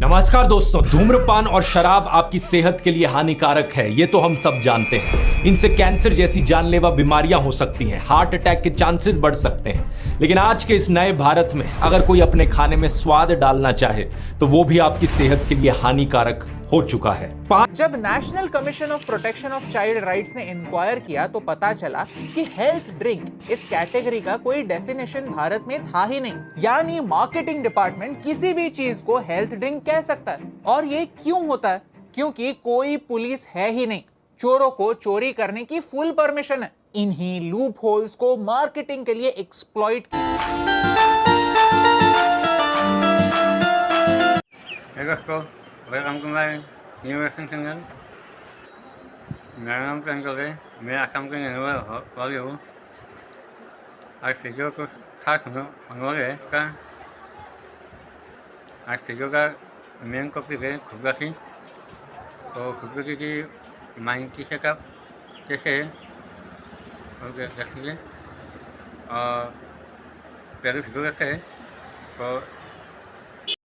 नमस्कार दोस्तों, धूम्रपान और शराब आपकी सेहत के लिए हानिकारक है, ये तो हम सब जानते हैं। इनसे कैंसर जैसी जानलेवा बीमारियां हो सकती हैं, हार्ट अटैक के चांसेस बढ़ सकते हैं। लेकिन आज के इस नए भारत में अगर कोई अपने खाने में स्वाद डालना चाहे तो वो भी आपकी सेहत के लिए हानिकारक हो चुका है। जब national commission of protection of child rights ने इंक्वायर किया तो पता चला कि हेल्थ ड्रिंक इस कैटेगरी का कोई डेफिनेशन भारत में था ही नहीं। यानी मार्केटिंग डिपार्टमेंट किसी भी चीज को हेल्थ ड्रिंक कह सकता है। और ये क्यों होता है? क्योंकि कोई पुलिस है ही नहीं। चोरों को चोरी करने की फुल परमिशन है। इन्हीं लूप होल्स को मार्केटिंग के लिए exploit welcome to my new channel. मेरा नाम प्रियंकल है, मैं आसाम के रहने वाले हूँ। आज वीडियो कुछ खास होने वाले है का। आज वीडियो का मेन टॉपिक है खुदकुशी। तो खुदकुशी की माइंड सेटअप कैसे है और देखिए। और पहले वीडियो देखते हैं तो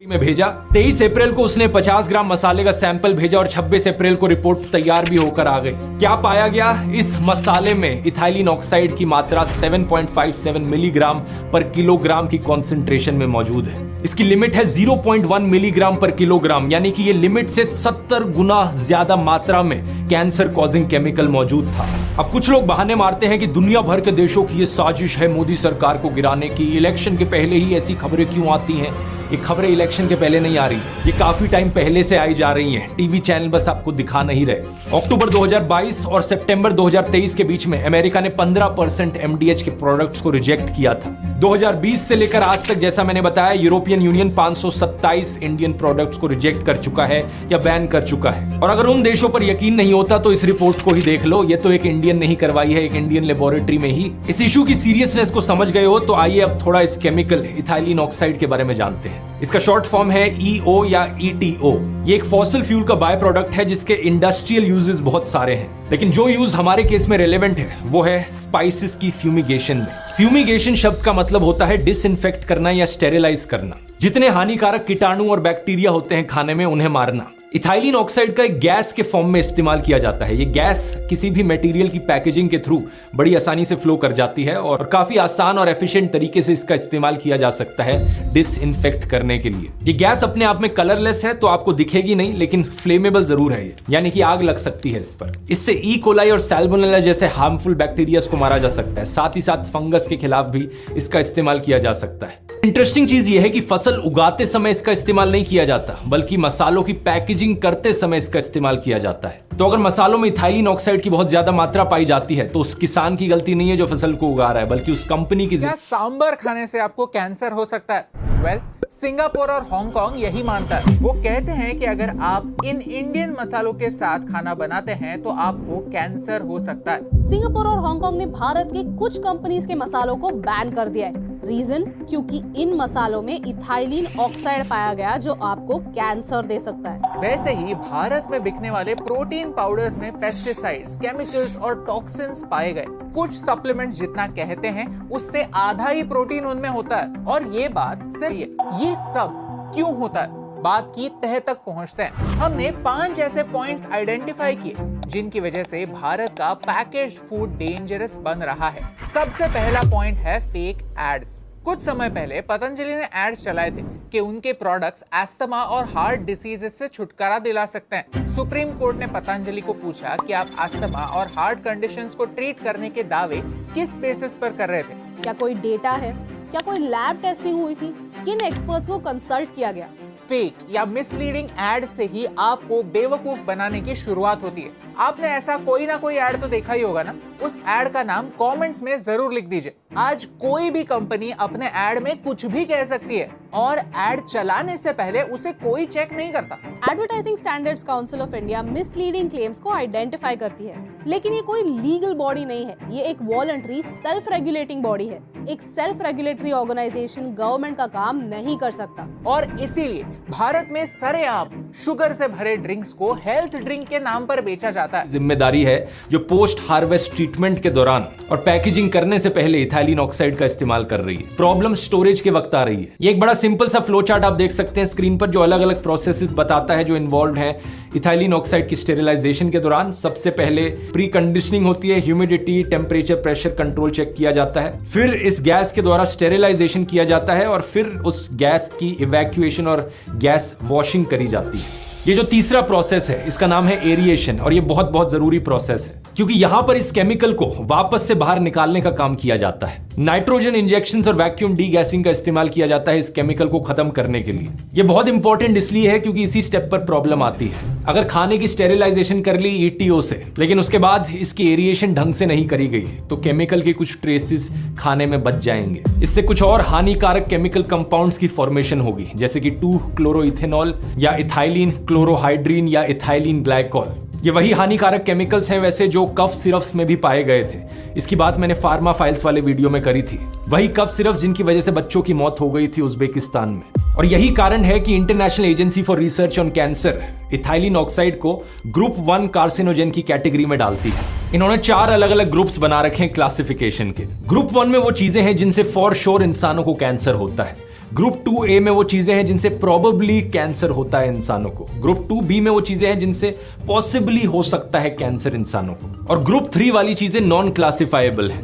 में भेजा। 23 अप्रैल को उसने 50 ग्राम मसाले का सैंपल भेजा और 26 अप्रैल को रिपोर्ट तैयार भी होकर आ गई। क्या पाया गया? इस मसाले में इथाइलिन ऑक्साइड की मात्रा 7.57 मिलीग्राम पर किलोग्राम की कॉन्सेंट्रेशन में मौजूद है। इसकी लिमिट है 0.1 मिलीग्राम पर किलोग्राम, यानी कि ये लिमिट से 70 गुना ज्यादा मात्रा में कैंसर कॉजिंग केमिकल मौजूद था। अब कुछ लोग बहाने मारते हैं कि दुनिया भर के देशों की ये साजिश है मोदी सरकार को गिराने की। इलेक्शन के पहले ही ऐसी खबरें क्यों आती हैं? ये खबरें इलेक्शन के पहले नहीं आ रही, ये काफी टाइम पहले से आई जा रही हैं। टीवी चैनल बस आपको दिखा नहीं रहे। अक्टूबर 2022 और सितंबर 2023 के बीच में अमेरिका ने 15% एमडीएच के प्रोडक्ट्स को रिजेक्ट किया था। 2020 से लेकर आज तक, जैसा मैंने बताया, यूरोपियन यूनियन 527 इंडियन प्रोडक्ट्स को रिजेक्ट कर चुका है या बैन कर चुका है। और अगर उन देशों पर यकीन नहीं होता तो इस रिपोर्ट को ही देख लो। ये तो एक इंडियन नहीं करवाई है, एक इंडियन लेबोरेटरी में ही। इस इशू की सीरियसनेस को समझ गए हो तो आइए अब थोड़ा इस केमिकल इथाइलिन ऑक्साइड के बारे में जानते हैं। इसका शॉर्ट फॉर्म है EO या ETO। ये एक फॉसिल फ्यूल का बाय प्रोडक्ट है जिसके इंडस्ट्रियल यूजेस बहुत सारे हैं, लेकिन जो यूज हमारे केस में रेलेवेंट है वो है स्पाइसेस की फ्यूमिगेशन में। फ्यूमिगेशन शब्द का मतलब होता है डिसइंफेक्ट करना या स्टेरिलाइज करना। जितने हानिकारक कीटाणु और बैक्टीरिया होते हैं खाने में उन्हें मारना। इथाइलिन ऑक्साइड का एक गैस के फॉर्म में इस्तेमाल किया जाता है। ये गैस किसी भी मटेरियल की पैकेजिंग के थ्रू बड़ी आसानी से फ्लो कर जाती है और काफी आसान और एफिशिएंट तरीके से इसका इस्तेमाल किया जा सकता है डिसइंफेक्ट करने के लिए। ये गैस अपने आप में कलरलेस है तो आपको दिखेगी नहीं, लेकिन फ्लेमेबल जरूर है ये, यानी कि आग लग सकती है इस पर। इससे ई कोलाई और सैल्मोनेला जैसे हार्मफुल बैक्टीरिया को मारा जा सकता है। साथ ही साथ फंगस के खिलाफ भी इसका इस्तेमाल किया जा सकता है। इंटरेस्टिंग चीज यह है कि फसल उगाते समय इसका इस्तेमाल नहीं किया जाता, बल्कि मसालों की पैकेजिंग करते समय इसका इस्तेमाल किया जाता है। तो अगर मसालों में इथाइलिन ऑक्साइड की बहुत ज्यादा मात्रा पाई जाती है तो उस किसान की गलती नहीं है जो फसल को उगा रहा है, बल्कि उस कंपनी की। क्या सांबर खाने से आपको कैंसर हो सकता है? वेल, सिंगापुर और हांगकांग यही मानता है। वो कहते हैं कि अगर आप इन इंडियन मसालों के साथ खाना बनाते हैं तो आपको कैंसर हो सकता है। सिंगापुर और हांगकांग ने भारत के कुछ कंपनीज के मसालों को बैन कर दिया है। रीजन? क्योंकि इन मसालों में इथाइलिन ऑक्साइड पाया गया जो आपको कैंसर दे सकता है। वैसे ही भारत में बिकने वाले प्रोटीन पाउडर्स में पेस्टिसाइड्स, केमिकल्स और टॉक्सिन्स पाए गए। कुछ सप्लीमेंट्स जितना कहते हैं उससे आधा ही प्रोटीन उनमें होता है। और ये बात सही है। ये सब क्यों होता है? बात की तह तक पहुंचते हैं। हमने 5 ऐसे पॉइंट्स आइडेंटिफाई किए जिनकी वजह से भारत का पैकेज्ड फूड डेंजरस बन रहा है। सबसे पहला पॉइंट है फेक एड्स। कुछ समय पहले पतंजलि ने एड्स चलाए थे कि उनके प्रोडक्ट्स अस्थमा और हार्ट डिसीजेस से छुटकारा दिला सकते हैं। सुप्रीम कोर्ट ने पतंजलि को पूछा कि आप अस्थमा और हार्ट कंडीशंस को ट्रीट करने के दावे किस बेसिस पर कर रहे थे? क्या कोई डेटा है? क्या कोई लैब टेस्टिंग हुई थी? किन एक्सपर्ट्स को कंसल्ट किया गया? फेक या मिसलीडिंग एड से ही आपको बेवकूफ बनाने की शुरुआत होती है। आपने ऐसा कोई ना कोई एड तो देखा ही होगा ना। उस एड का नाम कमेंट्स में जरूर लिख दीजिए। आज कोई भी कंपनी अपने एड में कुछ भी कह सकती है और एड चलाने से पहले उसे कोई चेक नहीं करता। Advertising standards council of India misleading claims को आइडेंटिफाई करती है, लेकिन ये कोई लीगल बॉडी नहीं है। ये एक वॉलंटरी सेल्फ रेगुलेटिंग बॉडी है। एक सेल्फ रेगुलेटरी ऑर्गेनाइजेशन गवर्नमेंट का काम नहीं कर सकता। और इसीलिए भारत में सरेआम शुगर से भरे ड्रिंक्स को हेल्थ ड्रिंक के नाम पर बेचा जाता है। जिम्मेदारी है जो पोस्ट हार्वेस्ट ट्रीटमेंट के दौरान और पैकेजिंग करने से पहले इथाइलिन ऑक्साइड का इस्तेमाल कर रही है। प्रॉब्लम स्टोरेज के वक्त आ रही है। ये एक बड़ा सिंपल सा फ्लो चार्ट आप देख सकते हैं स्क्रीन पर, जो अलग अलग प्रोसेसेस बताता है जो इन्वॉल्व हैं इथाइलिन ऑक्साइड की स्टेरिलाइजेशन के दौरान। सबसे पहले प्री कंडीशनिंग होती है, humidity, temperature, pressure control check किया जाता है, फिर इस गैस के द्वारा स्टेरिलाइजेशन किया जाता है और फिर उस गैस की इवैक्यूएशन और गैस वॉशिंग करी जाती है। ये जो तीसरा प्रोसेस है इसका नाम है एरिएशन, और ये बहुत बहुत जरूरी प्रोसेस है क्योंकि यहां पर इस केमिकल को वापस से बाहर निकालने का काम किया जाता है। नाइट्रोजन इंजेक्शंस और वैक्यूम डीगैसिंग का इस्तेमाल किया जाता है इस केमिकल को खत्म करने के लिए। ये बहुत इंपॉर्टेंट इसलिए है क्योंकि इसी स्टेप पर प्रॉब्लम आती है। अगर खाने की स्टेरिलाइजेशन कर ली ईटीओ से, लेकिन उसके बाद इसकी एरिएशन ढंग से नहीं करी गई, तो केमिकल के कुछ ट्रेसेस खाने में बच जाएंगे। इससे कुछ और हानिकारक केमिकल कंपाउंड्स की फॉर्मेशन होगी, जैसे कि 2-क्लोरोइथेनॉल या इथाइलिन क्लोरोहाइड्रीन या इथाइलिन ग्लाइकॉल। ये वही हानिकारक केमिकल्स हैं वैसे जो कफ सिरप्स में भी पाए गए थे। इसकी बात मैंने फार्मा फाइल्स वाले वीडियो में करी थी। वही कफ सिरप्स जिनकी वजह से बच्चों की मौत हो गई थी उज्बेकिस्तान में। और यही कारण है कि international agency for research on cancer ethylene oxide को ग्रुप 1 कार्सिनोजेन की कैटेगरी में डालती है। इन्होंने 4 अलग अलग ग्रुप्स बना रखे हैं क्लासिफिकेशन के। ग्रुप 1 में वो चीजें हैं जिनसे फॉर श्योर इंसानों को कैंसर होता है। ग्रुप 2A में वो चीजें हैं जिनसे प्रोबेबली कैंसर होता है इंसानों को। ग्रुप 2B में वो चीजें हैं जिनसे पॉसिबली हो सकता है कैंसर इंसानों को। और ग्रुप 3 वाली चीजें नॉन क्लासिफाइबल हैं।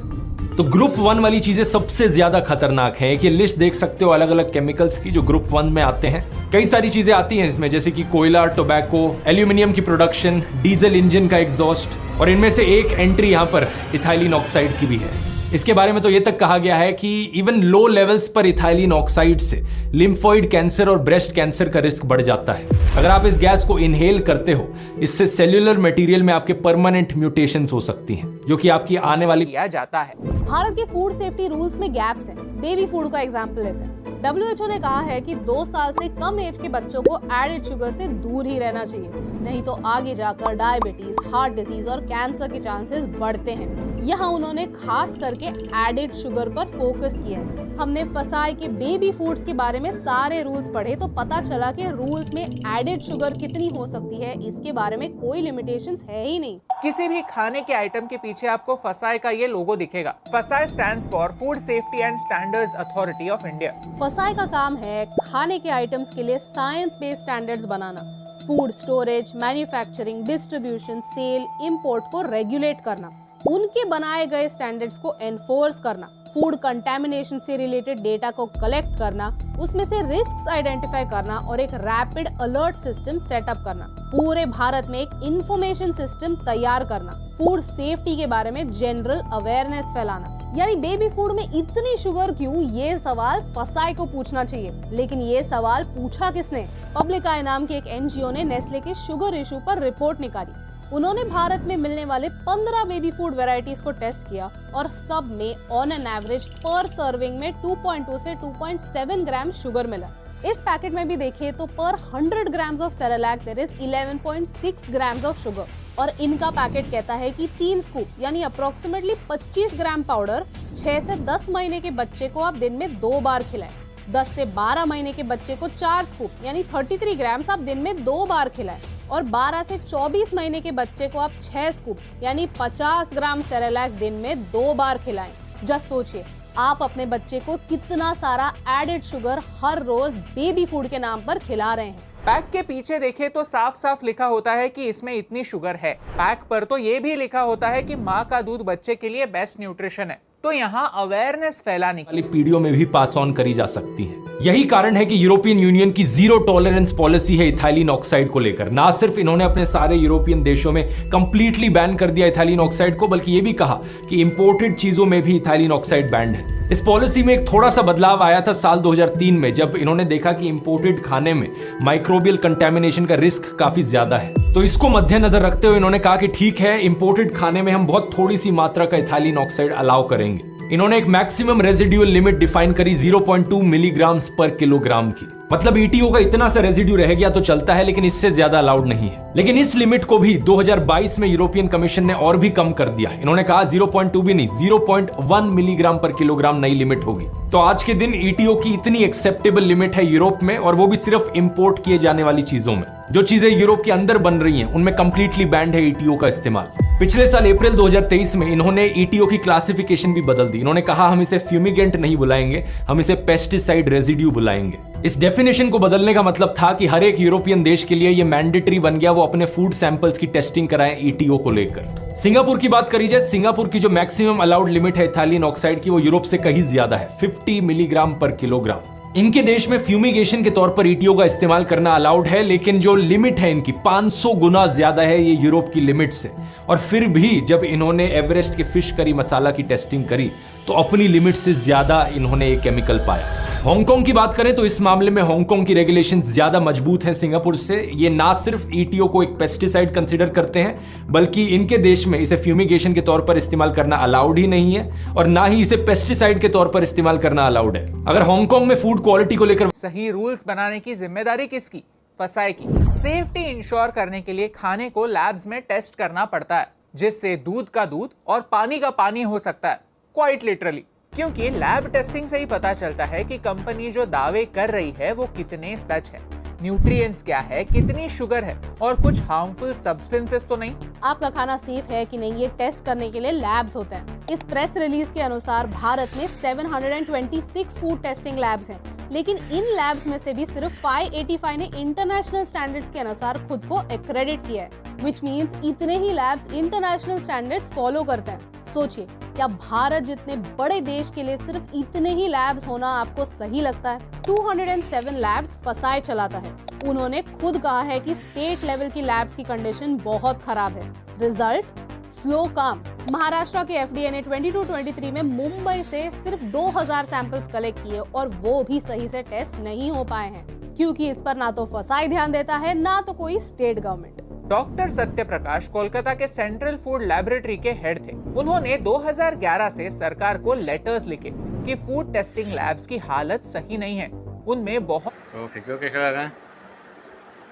तो ग्रुप 1 वाली चीजें सबसे ज्यादा खतरनाक है। एक ये लिस्ट देख सकते हो अलग अलग केमिकल्स की जो ग्रुप 1 में आते हैं। कई सारी चीजें आती हैं इसमें, जैसे कि कोयला, टोबैको, एल्यूमिनियम की प्रोडक्शन, डीजल इंजन का एग्जॉस्ट, और इनमें से एक एंट्री यहां पर इथाइलिन ऑक्साइड की भी है। इसके बारे में तो ये तक कहा गया है कि इवन लो लेवल्स पर इथाइलिन ऑक्साइड से लिम्फोइड कैंसर और ब्रेस्ट कैंसर का रिस्क बढ़ जाता है। अगर आप इस गैस को इनहेल करते हो, इससे सेल्यूलर मटेरियल में आपके परमानेंट म्यूटेशंस हो सकती हैं, जो कि आपकी आने वाली किया जाता है। भारत के फूड सेफ्टी रूल्स में गैप्स हैं। बेबी फूड का एग्जांपल लेते हैं। WHO ने कहा है कि 2 साल से कम एज के बच्चों को एडेड शुगर से दूर ही रहना चाहिए, नहीं तो आगे जाकर डायबिटीज, हार्ट डिजीज और कैंसर के चांसेस बढ़ते हैं। यहाँ उन्होंने खास करके एडेड शुगर पर फोकस किया है। हमने फसाई के बेबी फूड्स के बारे में सारे रूल्स पढ़े तो पता चला कि रूल्स में एडेड शुगर कितनी हो सकती है इसके बारे में कोई लिमिटेशंस है ही नहीं। किसी भी खाने के आइटम के पीछे आपको फसाई का ये लोगो दिखेगा। FSSAI stands for food safety and standards authority of India. FSSAI का काम है खाने के आइटम्स के लिए साइंस बेस्ड स्टैंडर्ड्स बनाना। Food storage, manufacturing, distribution, sale, import को रेगुलेट करना, उनके बनाए गए स्टैंडर्ड्स को एनफोर्स करना, फूड कंटेमिनेशन से रिलेटेड डेटा को कलेक्ट करना, उसमें से रिस्क्स आइडेंटिफाई करना और एक रैपिड अलर्ट सिस्टम सेटअप करना, पूरे भारत में एक इंफॉर्मेशन सिस्टम तैयार करना, फूड सेफ्टी के बारे में जनरल अवेयरनेस फैलाना। यानी बेबी फूड में इतनी शुगर क्यों, ये सवाल फसाई को पूछना चाहिए। लेकिन ये सवाल पूछा किसने? पब्लिक आई नाम के एक NGO ने नेस्ले के शुगर इशू पर रिपोर्ट निकाली। उन्होंने भारत में मिलने वाले 15 बेबी फूड वैरायटीज को टेस्ट किया और सब में ऑन एन एवरेज पर सर्विंग में 2.2 से 2.7 ग्राम शुगर मिला। इस पैकेट में भी देखें तो पर 100 grams of Cerelac there is 11.6 grams of sugar. और इनका पैकेट कहता है कि 3 स्कूप यानी अप्रोक्सीमेटली 25 ग्राम पाउडर 6 से 10 महीने के बच्चे को आप दिन में 2 बार खिलाएं। 10 से 12 महीने के बच्चे को 4 स्कूप यानी 33 ग्राम्स आप दिन में 2 बार खिलाएं। और 12 से 24 महीने के बच्चे को आप 6 स्कूप यानी 50 ग्राम सेरेलैक दिन में 2 बार खिलाएं। जस्ट सोचिए आप अपने बच्चे को कितना सारा एडेड शुगर हर रोज बेबी फूड के नाम पर खिला रहे हैं। पैक के पीछे देखें तो साफ साफ लिखा होता है कि इसमें इतनी शुगर है। पैक पर तो ये भी लिखा होता है कि माँ का दूध बच्चे के लिए बेस्ट न्यूट्रिशन है। तो यहाँ अवेयरनेस फैलाने वाली पीढ़ियों में भी पास ऑन करी जा सकती है। यही कारण है कि यूरोपियन यूनियन की जीरो टॉलरेंस पॉलिसी है इथाइलिन ऑक्साइड को लेकर। ना सिर्फ इन्होंने अपने सारे यूरोपियन देशों में कंप्लीटली बैन कर दिया इथाइलिन ऑक्साइड को, बल्कि ये भी कहा कि इंपोर्टेड चीजों में भी इथाइलिन ऑक्साइड बैंड है। इस पॉलिसी में एक थोड़ा सा बदलाव आया था साल 2003 में, जब इन्होंने देखा कि इंपोर्टेड खाने में माइक्रोबियल कंटेमिनेशन का रिस्क काफी ज्यादा है। तो इसको मद्देनजर रखते हुए इन्होंने कहा कि ठीक है, इंपोर्टेड खाने में हम बहुत थोड़ी सी मात्रा का इथाइलिन ऑक्साइड अलाउ करेंगे। इन्होंने एक मैक्सिमम रेजिड्यूअल लिमिट डिफाइन करी 0.2 मिलीग्राम्स पर किलोग्राम की। मतलब ईटीओ का इतना सा रेजिड्यू रह गया तो चलता है, लेकिन इससे ज्यादा अलाउड नहीं है। लेकिन इस लिमिट को भी 2022 में यूरोपियन कमीशन ने और भी कम कर दिया। इन्होंने कहा 0.2 भी नहीं, 0.1 मिलीग्राम पर किलोग्राम नई लिमिट होगी। तो आज के दिन ईटीओ की इतनी एक्सेप्टेबल लिमिट है यूरोप में, और वो भी सिर्फ इंपोर्ट किए जाने वाली चीजों में। जो चीजें यूरोप के अंदर बन रही हैं उनमें कंप्लीटली बैंड है ईटीओ का इस्तेमाल। पिछले साल अप्रैल 2023 में इन्होंने ईटीओ की क्लासिफिकेशन भी बदल दी। इन्होंने कहा हम इसे फ्यूमिगेंट नहीं बुलाएंगे, हम इसे पेस्टिसाइड रेजिड्यू बुलाएंगे। इस डेफिनेशन को बदलने का मतलब था कि हर एक यूरोपियन देश के लिए यह मैंडेटरी बन गया वो अपने फूड सैंपल्स की टेस्टिंग कराएं ईटीओ को लेकर। सिंगापुर की बात करी जाए, सिंगापुर की जो मैक्सिमम अलाउड लिमिट है इथाइलिन ऑक्साइड की, वो यूरोप से कहीं ज्यादा है, 50 मिलीग्राम पर किलोग्राम। इनके देश में फ्यूमिगेशन के तौर पर ईटीओ का इस्तेमाल करना अलाउड है, लेकिन जो लिमिट है इनकी 500 गुना ज्यादा है ये यूरोप की लिमिट से। और फिर भी जब इन्होंने एवरेस्ट के फिश करी मसाला की टेस्टिंग करी तो अपनी लिमिट से ज्यादा इन्होंने ये केमिकल पाया। हांगकांग की बात करें तो इस मामले में हांगकांग की रेगुलेशंस ज्यादा मजबूत हैं सिंगापुर से। ये ना सिर्फ ईटीओ को एक पेस्टिसाइड कंसीडर करते हैं, बल्कि इनके देश में इसे फ्यूमिगेशन के तौर पर इस्तेमाल करना अलाउड ही नहीं है, और ना ही इसे पेस्टिसाइड के तौर पर इस्तेमाल करना अलाउड है। अगर हांगकांग में फूड क्वालिटी को लेकर सही रूल्स बनाने की जिम्मेदारी किसकी? फसाई की। सेफ्टी इंश्योर करने के लिए खाने को लैब्स में टेस्ट करना पड़ता है, जिससे दूध का दूध और पानी का पानी हो सकता है, क्वाइट लिटरली। क्योंकि लैब टेस्टिंग से ही पता चलता है कि कंपनी जो दावे कर रही है वो कितने सच है, न्यूट्रिएंट्स क्या है, कितनी शुगर है और कुछ हार्मफुल सब्सटेंसेस तो नहीं। आपका खाना सेफ है कि नहीं ये टेस्ट करने के लिए लैब्स होते हैं। इस प्रेस रिलीज के अनुसार भारत में 726 फूड टेस्टिंग लैब्स हैं, लेकिन इन लैब्स में से भी सिर्फ 585 ने इंटरनेशनल स्टैंडर्ड्स के अनुसार खुद को एक्रेडिट किया है, विच मींस इतने ही लैब्स इंटरनेशनल स्टैंडर्ड्स फॉलो करते हैं। सोचिए, क्या भारत जितने बड़े देश के लिए सिर्फ इतने ही लैब्स होना आपको सही लगता है? 207 लैब्स फसाई चलाता है। उन्होंने खुद कहा है कि स्टेट लेवल की लैब्स की कंडीशन बहुत खराब है। रिजल्ट स्लो काम। महाराष्ट्र के एफडीए ने 22-23 में मुंबई से सिर्फ 2000 सैंपल्स कलेक्ट किए और वो भी सही से टेस्ट नहीं हो पाए हैं, क्योंकि इस पर ना तो फसाई ध्यान देता है ना तो कोई state government. Doctor Satya Prakash Kolkata के सेंट्रल फूड लेबोरेटरी के हेड थे। उन्होंने 2011 से सरकार को लेटर्स लिखे कि फूड टेस्टिंग लैब्स की हालत सही नहीं है, उनमें बहुत तो फिक्र कैसा लगा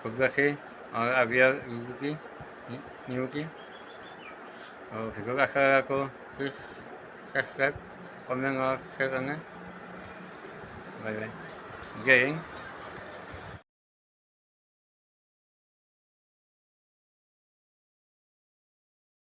खुद से, और अभी की न्यू की, और फिक्र कैसा लगा को प्लीज सब्सक्राइब, कमेंट और शेयर करना। बाय बाय, जय हिंद।